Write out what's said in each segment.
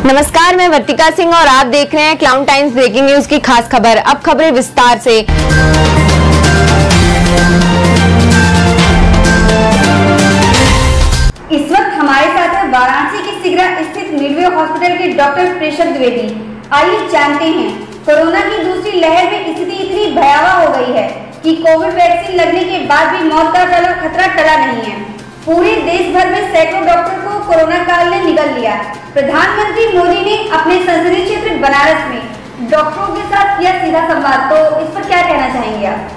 नमस्कार, मैं वर्तिका सिंह और आप देख रहे हैं क्लाउन टाइम्स ब्रेकिंग न्यूज की खास खबर। अब खबरें विस्तार से। इस वक्त हमारे साथ है वाराणसी के सिगरा स्थित मिडवे हॉस्पिटल के डॉक्टर प्रेषक द्विवेदी। आइए जानते हैं, कोरोना की दूसरी लहर में स्थिति इतनी भयावह हो गई है कि कोविड वैक्सीन लगने के बाद भी मौत का खतरा टला नहीं है। पूरे देश भर में सैकड़ों डॉक्टर को कोरोना काल ने निगल लिया। प्रधानमंत्री मोदी ने अपने संसदीय क्षेत्र बनारस में डॉक्टरों के साथ किया सीधा संवाद, तो इस पर क्या कहना चाहेंगे आप?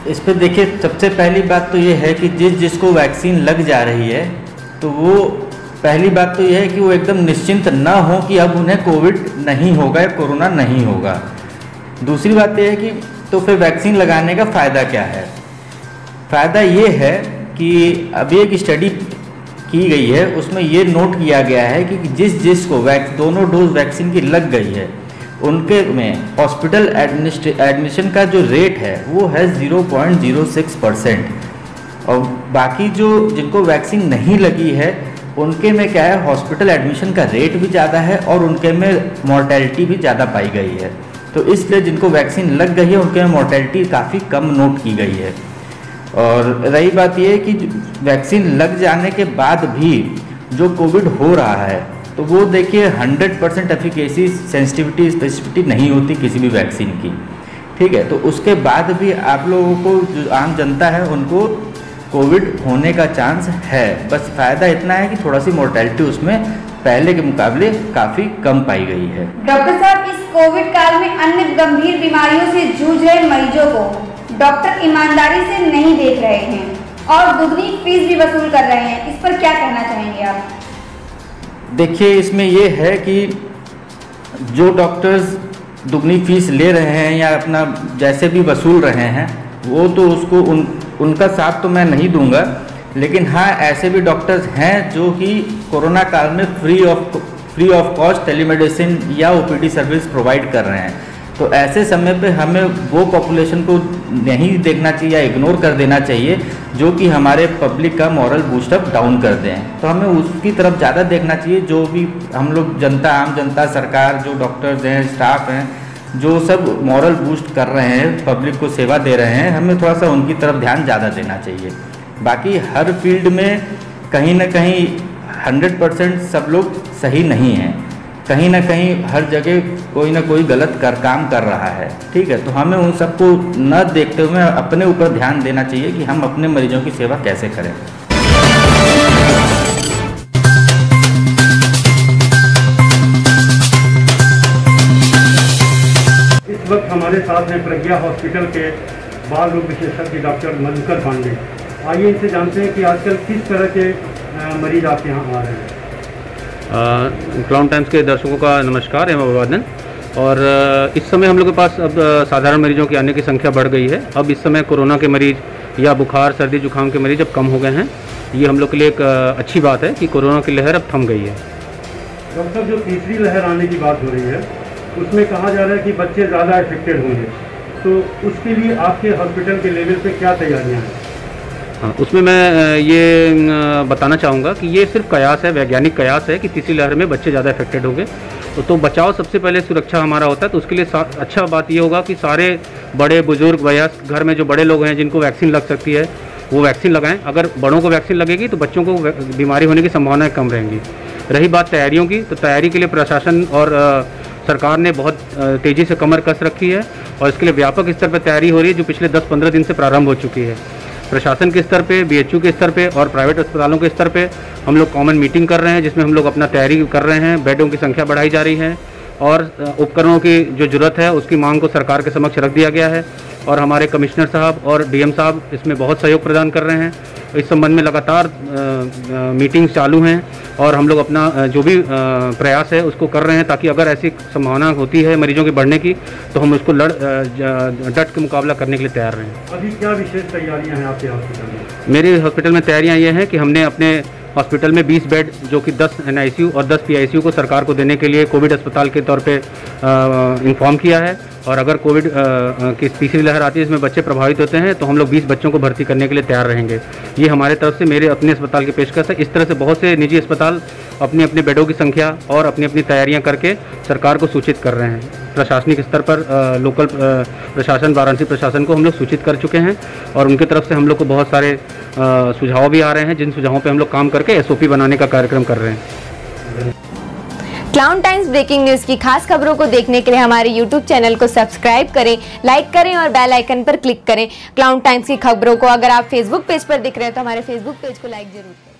इस पर देखिए, सबसे पहली बात तो ये है कि जिसको वैक्सीन लग जा रही है तो वो पहली बात तो ये है कि वो एकदम निश्चिंत ना हो कि अब उन्हें कोविड नहीं होगा या कोरोना नहीं होगा। दूसरी बात ये है कि तो फिर वैक्सीन लगाने का फ़ायदा क्या है? फ़ायदा ये है कि अभी एक स्टडी की गई है, उसमें ये नोट किया गया है कि जिसको दोनों डोज वैक्सीन की लग गई है उनके में हॉस्पिटल एडमिशन का जो रेट है वो है 0.06%। और बाकी जिनको वैक्सीन नहीं लगी है उनके में क्या है, हॉस्पिटल एडमिशन का रेट भी ज़्यादा है और उनके में मॉर्टेलिटी भी ज़्यादा पाई गई है। तो इसलिए जिनको वैक्सीन लग गई है उनके में मॉर्टेलिटी काफ़ी कम नोट की गई है। और रही बात ये कि वैक्सीन लग जाने के बाद भी जो कोविड हो रहा है तो वो देखिए 100% एफिकेसी, सेंसिटिविटी, स्पेसिफिसिटी नहीं होती किसी भी वैक्सीन की, ठीक है। तो उसके बाद भी आप लोगों को, जो आम जनता है, उनको कोविड होने का चांस है। बस फ़ायदा इतना है कि थोड़ा सी मोर्टेलिटी उसमें पहले के मुकाबले काफ़ी कम पाई गई है। डॉक्टर साहब, इस कोविड काल में अन्य गंभीर बीमारियों से जूझ रहे मरीजों को डॉक्टर ईमानदारी से नहीं देख रहे हैं और दुगनी फीस भी वसूल कर रहे हैं, इस पर क्या कहना चाहेंगे आप? देखिए, इसमें ये है कि जो डॉक्टर्स दुगनी फीस ले रहे हैं या अपना जैसे भी वसूल रहे हैं वो तो उसको उनका साथ तो मैं नहीं दूंगा, लेकिन हाँ, ऐसे भी डॉक्टर्स हैं जो कि कोरोना काल में फ्री ऑफ कॉस्ट टेलीमेडिसिन या ओपीडी सर्विस प्रोवाइड कर रहे हैं। तो ऐसे समय पे हमें वो पॉपुलेशन को नहीं देखना चाहिए या इग्नोर कर देना चाहिए जो कि हमारे पब्लिक का मॉरल बूस्टअप डाउन कर दें। तो हमें उसकी तरफ ज़्यादा देखना चाहिए। जो भी हम लोग जनता, आम जनता, सरकार, जो डॉक्टर्स हैं, स्टाफ हैं, जो सब मॉरल बूस्ट कर रहे हैं, पब्लिक को सेवा दे रहे हैं, हमें थोड़ा सा उनकी तरफ ध्यान ज़्यादा देना चाहिए। बाकी हर फील्ड में कहीं ना कहीं 100% सब लोग सही नहीं हैं, कहीं ना कहीं हर जगह कोई ना कोई गलत काम कर रहा है, ठीक है। तो हमें उन सबको न देखते हुए अपने ऊपर ध्यान देना चाहिए कि हम अपने मरीजों की सेवा कैसे करें। इस वक्त हमारे साथ हैं प्रज्ञा हॉस्पिटल के बाल रोग विशेषज्ञ डॉक्टर मधुकर पांडे। आइए इनसे जानते हैं कि आजकल किस तरह के मरीज आपके यहाँ आ रहे हैं। क्लाउन टाइम्स के दर्शकों का नमस्कार एवं अभिवादन। और इस समय हम लोग के पास अब साधारण मरीजों की आने की संख्या बढ़ गई है। अब इस समय कोरोना के मरीज या बुखार, सर्दी, जुकाम के मरीज अब कम हो गए हैं। ये हम लोग के लिए एक अच्छी बात है कि कोरोना की लहर अब थम गई है। डॉक्टर, जो तीसरी लहर आने की बात हो रही है उसमें कहा जा रहा है कि बच्चे ज़्यादा अफेक्टेड होंगे, तो उसके लिए आपके हॉस्पिटल के लेवल पे क्या तैयारियां हैं? हाँ, उसमें मैं ये बताना चाहूँगा कि ये सिर्फ कयास है, वैज्ञानिक कयास है कि तीसरी लहर में बच्चे ज़्यादा अफेक्टेड होंगे। तो बचाव सबसे पहले सुरक्षा हमारा होता है। तो उसके लिए अच्छा बात ये होगा कि सारे बड़े बुजुर्ग, वयस्क, घर में जो बड़े लोग हैं जिनको वैक्सीन लग सकती है वो वैक्सीन लगाएं। अगर बड़ों को वैक्सीन लगेगी तो बच्चों को बीमारी होने की संभावनाएँ कम रहेंगी। रही बात तैयारियों की, तो तैयारी के लिए प्रशासन और सरकार ने बहुत तेज़ी से कमर कस रखी है और इसके लिए व्यापक स्तर पर तैयारी हो रही है जो पिछले 10-15 दिन से प्रारंभ हो चुकी है। प्रशासन के स्तर पे, बीएचयू के स्तर पे और प्राइवेट अस्पतालों के स्तर पे हम लोग कॉमन मीटिंग कर रहे हैं जिसमें हम लोग अपना तैयारी कर रहे हैं। बेडों की संख्या बढ़ाई जा रही है और उपकरणों की जो ज़रूरत है उसकी मांग को सरकार के समक्ष रख दिया गया है और हमारे कमिश्नर साहब और डीएम साहब इसमें बहुत सहयोग प्रदान कर रहे हैं। इस संबंध में लगातार मीटिंग्स चालू हैं और हम लोग अपना जो भी प्रयास है उसको कर रहे हैं ताकि अगर ऐसी संभावना होती है मरीजों के बढ़ने की तो हम उसको डट के मुकाबला करने के लिए तैयार रहें। अभी क्या विशेष तैयारियां हैं आपके हॉस्पिटल में? मेरे हॉस्पिटल में तैयारियां ये हैं कि हमने अपने हॉस्पिटल में 20 बेड जो कि 10 NICU और 10 PICU को सरकार को देने के लिए कोविड अस्पताल के तौर पे इन्फॉर्म किया है। और अगर कोविड की तीसरी लहर आती है, इसमें बच्चे प्रभावित होते हैं, तो हम लोग 20 बच्चों को भर्ती करने के लिए तैयार रहेंगे। ये हमारे तरफ से मेरे अपने अस्पताल की पेशकश है। इस तरह से बहुत से निजी अस्पताल अपने अपने बेडों की संख्या और अपनी अपनी तैयारियां करके सरकार को सूचित कर रहे हैं। प्रशासनिक स्तर पर लोकल प्रशासन, वाराणसी प्रशासन को हम लोग सूचित कर चुके हैं और उनकी तरफ से हम लोग को बहुत सारे सुझाव भी आ रहे हैं, जिन सुझावों पे हम लोग काम करके SOP बनाने का कार्यक्रम कर रहे हैं। क्लाउन टाइम्स ब्रेकिंग न्यूज की खास खबरों को देखने के लिए हमारे YouTube चैनल को सब्सक्राइब करें, लाइक करें और बेल आइकन पर क्लिक करें। क्लाउन टाइम्स की खबरों को अगर आप Facebook पेज पर दिख रहे हैं तो हमारे Facebook पेज को लाइक जरूर करें।